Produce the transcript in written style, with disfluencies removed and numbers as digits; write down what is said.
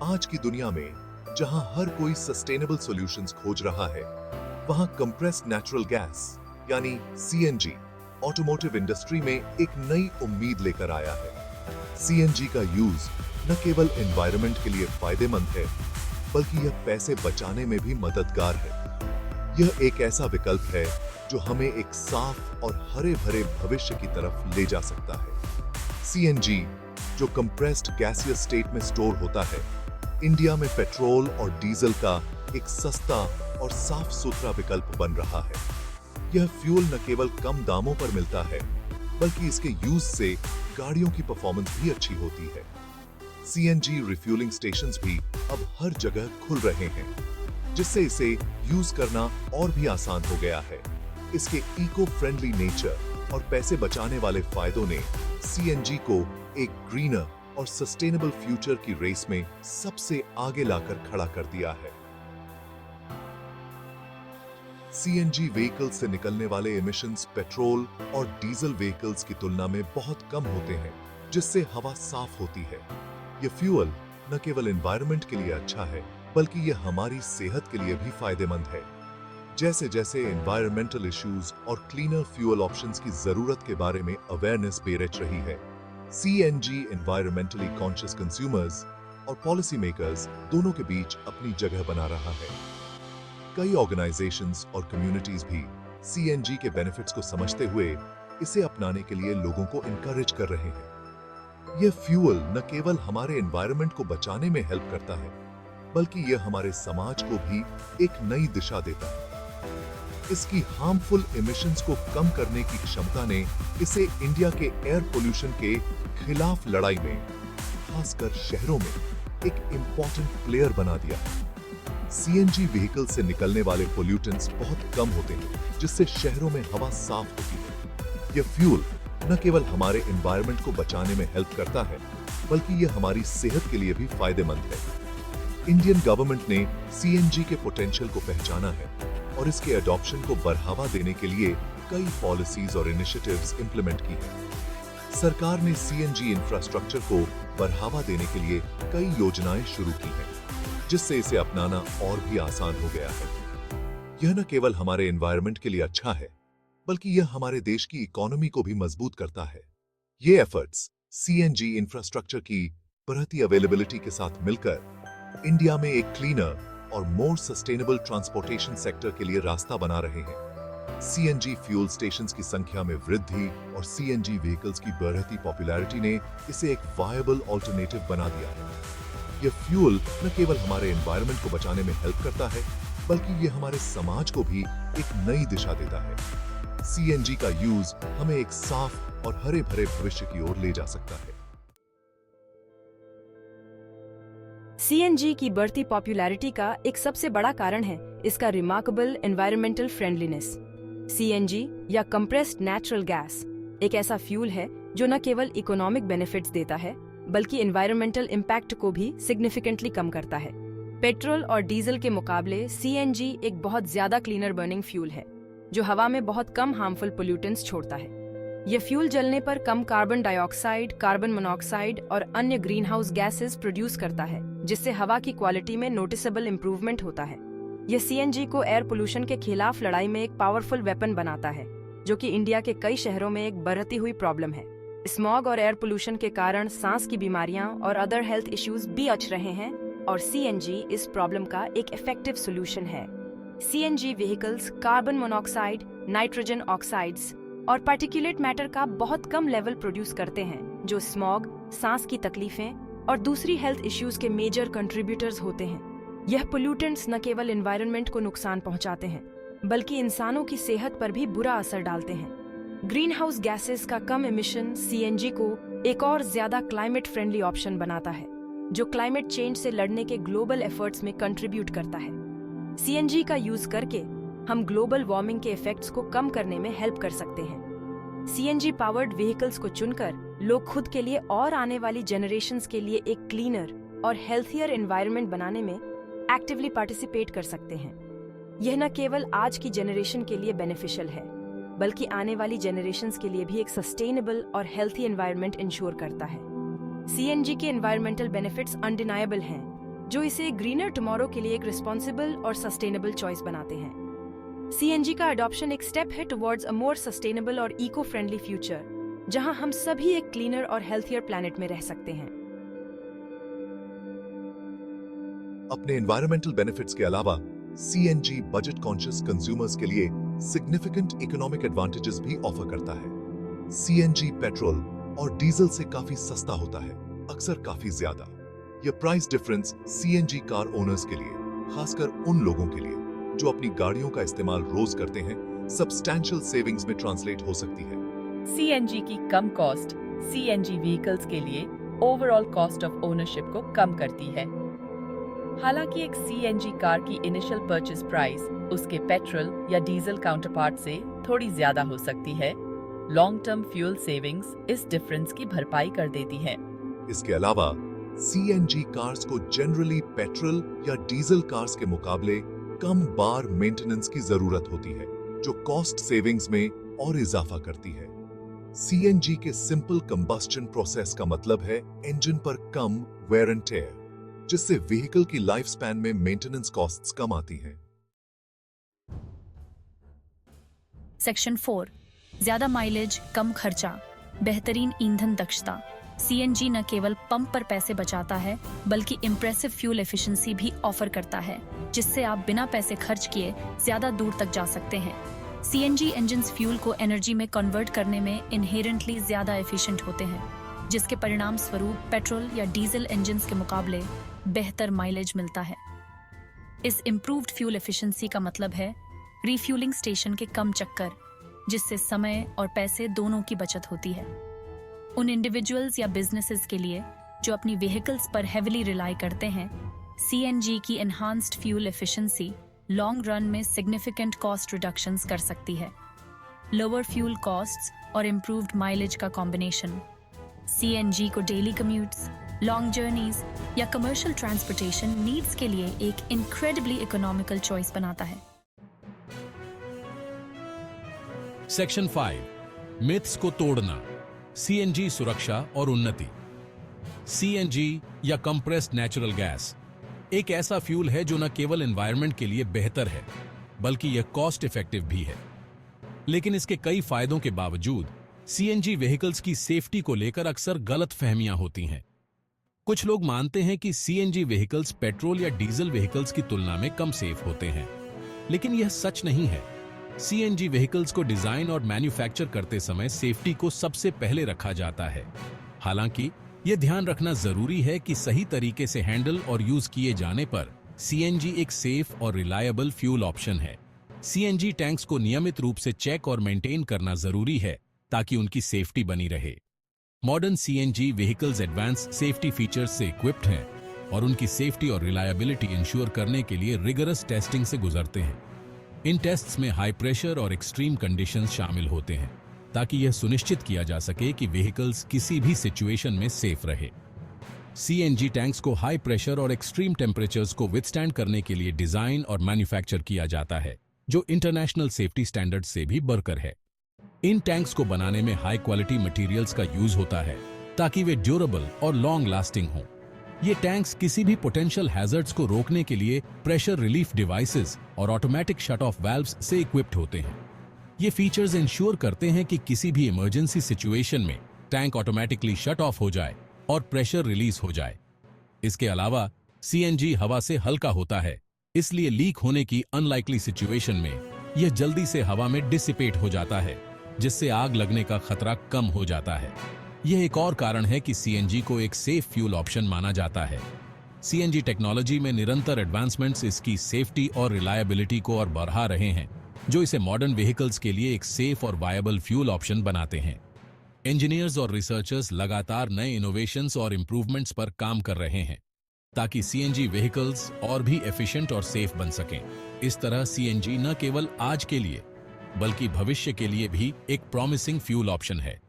आज की दुनिया में जहां हर कोई सस्टेनेबल सॉल्यूशंस खोज रहा है, वहां कंप्रेस्ड नेचुरल गैस यानी सीएनजी ऑटोमोटिव इंडस्ट्री में एक नई उम्मीद लेकर आया है। सीएनजी का यूज न केवल एनवायरनमेंट के लिए फायदेमंद है, बल्कि यह पैसे बचाने में भी मददगार है। यह एक ऐसा विकल्प है जो हमें एक साफ और हरे भरे भविष्य की तरफ ले जा सकता है। सीएनजी, जो कंप्रेस्ड गैसियस स्टेट में स्टोर होता है, इंडिया में पेट्रोल और डीजल का एक सस्ता और साफ सुथरा विकल्प बन रहा है। यह फ्यूल न केवल कम दामों पर मिलता है, बल्कि इसके यूज से गाड़ियों की परफॉर्मेंस भी अच्छी होती है। सीएनजी रिफ्यूलिंग स्टेशंस भी अब हर जगह खुल रहे हैं, जिससे इसे यूज करना और भी आसान हो गया है। इसके इको फ्रेंडली नेचर और पैसे बचाने वाले फायदों ने सीएनजी को एक ग्रीनर और सस्टेनेबल फ्यूचर की रेस में सबसे आगे लाकर खड़ा कर दिया है। सीएनजी व्हीकल्स से निकलने वाले एमिशंस पेट्रोल और डीजल व्हीकल्स की तुलना में बहुत कम होते हैं, जिससे हवा साफ होती है। यह फ्यूल न केवल एनवायरनमेंट के लिए अच्छा है, बल्कि यह हमारी सेहत के लिए भी फायदेमंद है। जैसे जैसे एनवायरमेंटल इश्यूज और क्लीनर फ्यूल ऑप्शंस की जरूरत के बारे में अवेयरनेस बेरच रही है, सीएनजी एनवायरमेंटली कॉन्शियस कंज्यूमर्स और पॉलिसी मेकर्स दोनों के बीच अपनी जगह बना रहा है। कई ऑर्गेनाइजेशंस और कम्युनिटीज भी सीएनजी के बेनिफिट्स को समझते हुए इसे अपनाने के लिए लोगों को इनकरेज कर रहे हैं। यह फ्यूल न केवल हमारे एनवायरनमेंट को बचाने में हेल्प करता है, बल्कि यह हमारे समाज को भी एक नई दिशा देता है। इसकी हार्मफुल एमिशंस को कम करने की क्षमता ने इसे इंडिया के एयर पोल्यूशन के खिलाफ लड़ाई में, खासकर शहरों में, एक इंपॉर्टेंट प्लेयर बना दिया है। सीएनजी व्हीकल से निकलने वाले पोल्यूटेंट्स बहुत कम होते हैं, जिससे शहरों में हवा साफ होती है। यह फ्यूल न केवल हमारे एनवायरनमेंट को बचाने में हेल्प करता है, बल्कि यह हमारी सेहत के लिए भी फायदेमंद है। इंडियन गवर्नमेंट ने सीएनजी के पोटेंशियल को पहचाना है और इसके अडॉप्शन को बढ़ावा देने के लिए कई पॉलिसीज और इनिशिएटिव्स इंप्लीमेंट की हैं। सरकार ने सीएनजी इंफ्रास्ट्रक्चर को बढ़ावा देने के लिए कई योजनाएं शुरू की हैं, जिससे इसे अपनाना और भी आसान हो गया है। यह न केवल हमारे एनवायरनमेंट के लिए अच्छा है, बल्कि यह हमारे देश की इकोनॉमी को भी मजबूत करता है। ये एफर्ट्स सीएनजी इंफ्रास्ट्रक्चर की बढ़ती अवेलेबिलिटी के साथ मिलकर इंडिया में एक क्लीनर और मोर सस्टेनेबल ट्रांसपोर्टेशन सेक्टर के लिए रास्ता बना रहे हैं। सीएनजी फ्यूल स्टेशंस की संख्या में वृद्धि और सीएनजी व्हीकल्स की बढ़ती पॉपुलैरिटी ने इसे एक वायबल ऑल्टरनेटिव बना दिया है। यह फ्यूल न केवल हमारे एनवायरनमेंट को बचाने में हेल्प करता है, बल्कि यह हमारे समाज को भी एक नई दिशा देता है। सीएनजी का यूज हमें एक साफ और हरे भरे भविष्य की ओर ले जा सकता है। सीएनजी की बढ़ती पॉपुलैरिटी का एक सबसे बड़ा कारण है इसका रिमार्केबल एनवायरमेंटल फ्रेंडलीनेस। सीएनजी या कंप्रेस्ड नेचुरल गैस एक ऐसा फ्यूल है जो न केवल इकोनॉमिक बेनिफिट्स देता है, बल्कि एनवायरमेंटल इम्पैक्ट को भी सिग्निफिकेंटली कम करता है। पेट्रोल और डीजल के मुकाबले सीएनजी एक बहुत ज्यादा क्लीनर बर्निंग फ्यूल है, जो हवा में बहुत कम हार्मफुल पोल्यूटेंट्स छोड़ता है। यह फ्यूल जलने पर कम कार्बन डाइऑक्साइड, कार्बन मोनोऑक्साइड और अन्य ग्रीन हाउस गैसेस प्रोड्यूस करता है, जिससे हवा की क्वालिटी में नोटिसेबल इंप्रूवमेंट होता है। यह सीएनजी को एयर पोल्यूशन के खिलाफ लड़ाई में एक पावरफुल वेपन बनाता है, जो कि इंडिया के कई शहरों में एक बढ़ती हुई प्रॉब्लम है। स्मॉग और एयर पोल्यूशन के कारण सांस की बीमारियां और अदर हेल्थ इश्यूज भी अच रहे हैं, और सीएनजी इस प्रॉब्लम का एक इफेक्टिव सोल्यूशन है। CNG vehicles carbon monoxide, nitrogen oxides और पार्टिकुलेट मैटर का बहुत कम लेवल प्रोड्यूस करते हैं, जो स्मॉग, सांस की तकलीफें और दूसरी हेल्थ इश्यूज के मेजर कंट्रीब्यूटर्स होते हैं। यह पोल्यूटेंट्स न केवल एनवायरनमेंट को नुकसान पहुंचाते हैं, बल्कि इंसानों की सेहत पर भी बुरा असर डालते हैं। ग्रीन हाउस गैसेस का कम एमिशन सीएनजी को एक और ज्यादा क्लाइमेट फ्रेंडली ऑप्शन बनाता है, जो क्लाइमेट चेंज से लड़ने के ग्लोबल एफर्ट्स में कंट्रीब्यूट करता है। सीएनजी का यूज करके हम ग्लोबल वार्मिंग के इफेक्ट्स को कम करने में हेल्प कर सकते हैं। सीएनजी पावर्ड व्हीकल्स को चुनकर लोग खुद के लिए और आने वाली जनरेशन्स के लिए एक क्लीनर और हेल्थियर एनवायरनमेंट बनाने में एक्टिवली पार्टिसिपेट कर सकते हैं। यह न केवल आज की जनरेशन के लिए बेनिफिशियल है, बल्कि आने वाली जनरेशन्स के लिए भी एक सस्टेनेबल और हेल्थी एनवायरनमेंट इंश्योर करता है। सीएनजी के एनवायरमेंटल बेनिफिट्स अनडिनायबल हैं। जो इसे ग्रीनर टुमारो के लिए एक रिस्पॉन्सिबल और सस्टेनेबल चॉइस बनाते हैं। सीएनजी का अडॉप्शन एक स्टेप है टुवर्ड्स अ मोर सस्टेनेबल और इको फ्रेंडली फ्यूचर, जहां हम सभी एक क्लीनर और हेल्थियर प्लैनेट में रह सकते हैं। अपने एनवायरमेंटल बेनिफिट्स के अलावा सीएनजी बजट कॉन्शियस कंज्यूमर्स के लिए सिग्निफिकेंट इकोनॉमिक एडवांटेजेस भी ऑफर करता है। सीएनजी पेट्रोल और डीजल से काफी सस्ता होता है, अक्सर काफी ज्यादा। यह price difference CNG car owners के लिए, खासकर उन लोगों के लिए जो अपनी गाड़ियों का इस्तेमाल रोज करते हैं, सब्सटैंशियल सेविंग्स में ट्रांसलेट हो सकती है। सीएनजी की कम कॉस्ट सीएनजी व्हीकल्स के लिए ओवरऑल कॉस्ट ऑफ ओनरशिप को कम करती है। हालांकि एक सीएनजी कार की इनिशियल परचेस प्राइस उसके पेट्रोल या डीजल काउंटरपार्ट से थोड़ी ज्यादा हो सकती है, लॉन्ग टर्म फ्यूल सेविंग्स इस डिफरेंस की भरपाई कर देती है। इसके अलावा सीएनजी कार्स को जनरली पेट्रोल या डीजल कार्स के मुकाबले कम बार मेंटेनेंस की जरूरत होती है, जो कॉस्ट सेविंग्स में और इजाफा करती है। सीएनजी के सिंपल कंबस्टन प्रोसेस का मतलब है इंजन पर कम वेयर एंड टेयर, जिससे व्हीकल की लाइफ स्पैन में मेंटेनेंस कॉस्ट्स कम आती हैं। सेक्शन 4, ज्यादा माइलेज, कम खर्चा, बेहतरीन ईंधन दक्षता। सीएनजी न केवल पंप पर पैसे बचाता है, बल्कि इम्प्रेसिव फ्यूल एफिशिएंसी भी ऑफर करता है, जिससे आप बिना पैसे खर्च किए ज्यादा दूर तक जा सकते हैं। सीएनजी इंजन्स फ्यूल को एनर्जी में कन्वर्ट करने में इनहेरेंटली ज्यादा एफिशिएंट होते हैं, जिसके परिणाम स्वरूप पेट्रोल या डीजल इंजन्स के मुकाबले बेहतर माइलेज मिलता है। इस इम्प्रूव्ड फ्यूल एफिशिएंसी का मतलब है रिफ्यूलिंग स्टेशन के कम चक्कर, जिससे समय और पैसे दोनों की बचत होती है। उन इंडिविजुअल्स या बिजनेसेस के लिए जो अपनी व्हीकल्स पर हेविली रिलाई करते हैं, सीएनजी की enhanced fuel efficiency long run में सिग्निफिकेंट कॉस्ट रिडक्शंस कर सकती है। लोअर फ्यूल कॉस्ट्स और इम्प्रूव्ड माइलेज का कॉम्बिनेशन सीएनजी को डेली कम्यूट्स, लॉन्ग जर्नीज या कमर्शियल ट्रांसपोर्टेशन नीड्स के लिए एक इनक्रेडिबली इकोनॉमिकल चॉइस बनाता है। सेक्शन 5, मिथ्स को तोड़ना, सीएनजी सुरक्षा और उन्नति। सीएनजी या कंप्रेस्ड नेचुरल गैस एक ऐसा फ्यूल है जो न केवल एनवायरनमेंट के लिए बेहतर है, बल्कि यह कॉस्ट इफेक्टिव भी है। लेकिन इसके कई फायदों के बावजूद सीएनजी व्हीकल्स की सेफ्टी को लेकर अक्सर गलत फहमियां होती हैं। कुछ लोग मानते हैं कि सीएनजी व्हीकल्स पेट्रोल या डीजल व्हीकल्स की तुलना में कम सेफ होते हैं, लेकिन यह सच नहीं है। सीएनजी व्हीकल्स को डिजाइन और मैन्युफैक्चर करते समय सेफ्टी को सबसे पहले रखा जाता है। हालांकि यह ध्यान रखना जरूरी है कि सही तरीके से हैंडल और यूज किए जाने पर सीएनजी एक सेफ और रिलायबल फ्यूल ऑप्शन है। सीएनजी टैंक्स को नियमित रूप से चेक और मेंटेन करना जरूरी है ताकि उनकी सेफ्टी बनी रहे। Modern CNG vehicles advance safety features से इक्विप्ड हैं और उनकी सेफ्टी और रिलायबिलिटी इंश्योर करने के लिए रिगरस टेस्टिंग से गुजरते हैं। इन टेस्ट्स में हाई प्रेशर और एक्सट्रीम कंडीशंस शामिल होते हैं ताकि यह सुनिश्चित किया जा सके कि व्हीकल्स किसी भी सिचुएशन में सेफ रहे। सीएनजी टैंक्स को हाई प्रेशर और एक्सट्रीम टेम्परेचर्स को विथस्टैंड करने के लिए डिजाइन और मैन्युफैक्चर किया जाता है, जो इंटरनेशनल सेफ्टी स्टैंडर्ड से भी बढ़कर है। इन टैंक्स को बनाने में हाई क्वालिटी मटेरियल्स का यूज होता है ताकि वे ड्यूरेबल और लॉन्ग लास्टिंग हों। ये टैंक्स किसी भी पोटेंशियल हैजर्ड्स को रोकने के लिए प्रेशर रिलीफ डिवाइसेस और ऑटोमेटिक शट ऑफ वाल्व्स से इक्विप्ड होते हैं। ये फीचर्स इंश्योर करते हैं कि किसी भी इमरजेंसी सिचुएशन में टैंक ऑटोमेटिकली शट ऑफ हो जाए और प्रेशर रिलीज हो जाए। इसके अलावा सीएनजी हवा से हल्का होता है, इसलिए लीक होने की अनलाइकली सिचुएशन में यह जल्दी से हवा में डिसिपेट हो जाता है, जिससे आग लगने का खतरा कम हो जाता है। यह एक और कारण है कि सीएनजी को एक सेफ फ्यूल ऑप्शन माना जाता है। सीएनजी टेक्नोलॉजी में निरंतर एडवांसमेंट्स इसकी सेफ्टी और रिलायबिलिटी को और बढ़ा रहे हैं, जो इसे मॉडर्न व्हीकल्स के लिए एक सेफ और वायबल फ्यूल ऑप्शन बनाते हैं। इंजीनियर्स और रिसर्चर्स लगातार नए इनोवेशंस और इंप्रूवमेंट्स पर काम कर रहे हैं ताकि सीएनजी व्हीकल्स और भी एफिशिएंट और सेफ बन सकें। इस तरह सीएनजी न केवल आज के लिए बल्कि भविष्य के लिए भी एक प्रॉमिसिंग फ्यूल ऑप्शन है।